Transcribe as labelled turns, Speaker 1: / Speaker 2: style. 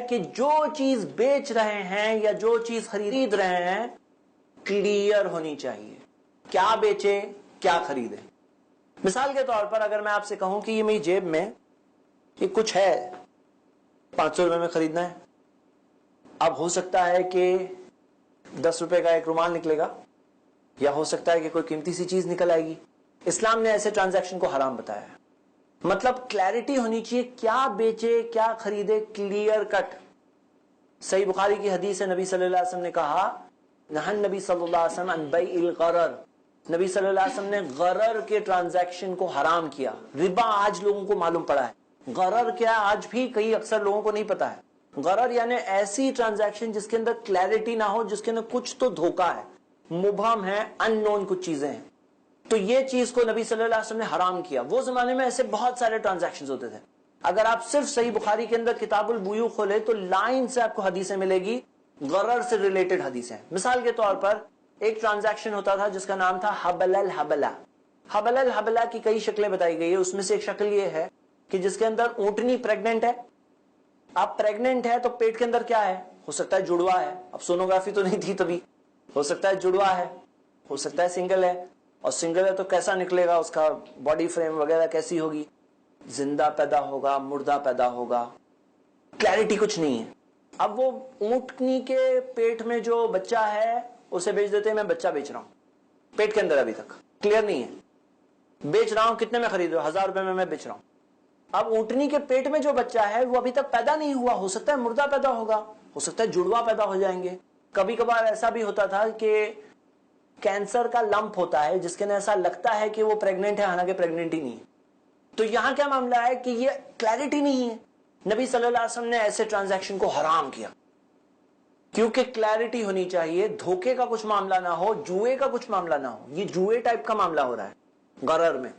Speaker 1: کہ جو چیز بیچ رہے ہیں یا جو چیز خرید رہے ہیں کلیئر ہونی چاہیے، کیا بیچے کیا خریدے۔ مثال کے طور پر اگر میں آپ سے کہوں کہ یہ میری جیب میں یہ کچھ ہے، 500 روپے میں خریدنا ہے، اب ہو سکتا ہے کہ 10 روپے کا ایک رومال نکلے گا، یا ہو سکتا ہے کہ کوئی قیمتی سی چیز نکل آئے گی۔ اسلام نے ایسے ٹرانزیکشن کو حرام بتایا ہے۔ مطلب کلیئرٹی ہونی چاہیے، کیا بیچے کیا خریدے، کلیئر کٹ۔ صحیح بخاری کی حدیث ہے، نبی صلی اللہ علیہ وسلم نے کہا، نہن نبی صلی اللہ علیہ وسلم عن بیع الغرر، نبی صلی اللہ علیہ وسلم نے غرر کے ٹرانزیکشن کو حرام کیا۔ ربا آج لوگوں کو معلوم پڑا ہے، غرر کیا آج بھی کئی اکثر لوگوں کو نہیں پتا ہے۔ غرر یعنی ایسی ٹرانزیکشن جس کے اندر کلیئرٹی نہ ہو، جس کے اندر کچھ تو دھوکا ہے، مبہم ہے، ان نون کچھ چیزیں ہیں، تو یہ چیز کو نبی صلی اللہ علیہ وسلم نے حرام کیا۔ وہ زمانے میں ایسے بہت سارے ٹرانزیکشن ہوتے تھے، اگر آپ صرف صحیح بخاری کے اندر کتاب البیوع کھولے تو لائن سے آپ کو حدیثیں ملے گی، غرر سے ریلیٹڈ حدیثیں۔ مثال کے طور پر ایک ٹرانزیکشن ہوتا تھا جس کا نام تھا حبل الحبلہ۔ حبل الحبلہ کی کئی شکلیں بتائی گئی ہے، اس میں سے ایک شکل یہ ہے کہ جس کے اندر اونٹنی پریگننٹ ہے، اب پریگننٹ ہے تو پیٹ کے اندر کیا ہے، ہو سکتا ہے جڑوا ہے، اب سونوگرافی تو نہیں تھی تبھی، ہو سکتا ہے جڑوا ہے، ہو سکتا ہے سنگل ہے، اور سنگل ہے تو کیسا نکلے گا، اس کا باڈی فریم وغیرہ کیسی ہوگی، زندہ پیدا ہوگا مردہ پیدا ہوگا، کلیئرٹی کچھ نہیں ہے۔ اب وہ اونٹنی کے پیٹ میں جو بچہ ہے اسے بیچ دیتے ہیں، میں بچہ بیچ رہا ہوں پیٹ کے اندر، ابھی تک کلیئر نہیں ہے، بیچ رہا ہوں کتنے میں خرید رہا ہوں، 1000 روپے میں بیچ رہا ہوں۔ اب اونٹنی کے پیٹ میں جو بچہ ہے وہ ابھی تک پیدا نہیں ہوا، ہو سکتا ہے مردہ پیدا ہوگا، ہو سکتا ہے جڑوا پیدا ہو جائیں گے۔ کبھی کبھار ایسا بھی ہوتا تھا کہ کینسر کا لمپ ہوتا ہے جس کے اندر ایسا لگتا ہے کہ وہ پریگننٹ ہے، حالانکہ پریگننٹ ہی نہیں ہے۔ تو یہاں کیا معاملہ ہے کہ یہ کلیئرٹی نہیں ہے، نبی صلی اللہ علیہ وسلم نے ایسے ٹرانزیکشن کو حرام کیا، کیونکہ کلیئرٹی ہونی چاہیے، دھوکے کا کچھ معاملہ نہ ہو، جوئے کا کچھ معاملہ نہ ہو۔ یہ جوئے ٹائپ کا معاملہ ہو رہا ہے غرر میں۔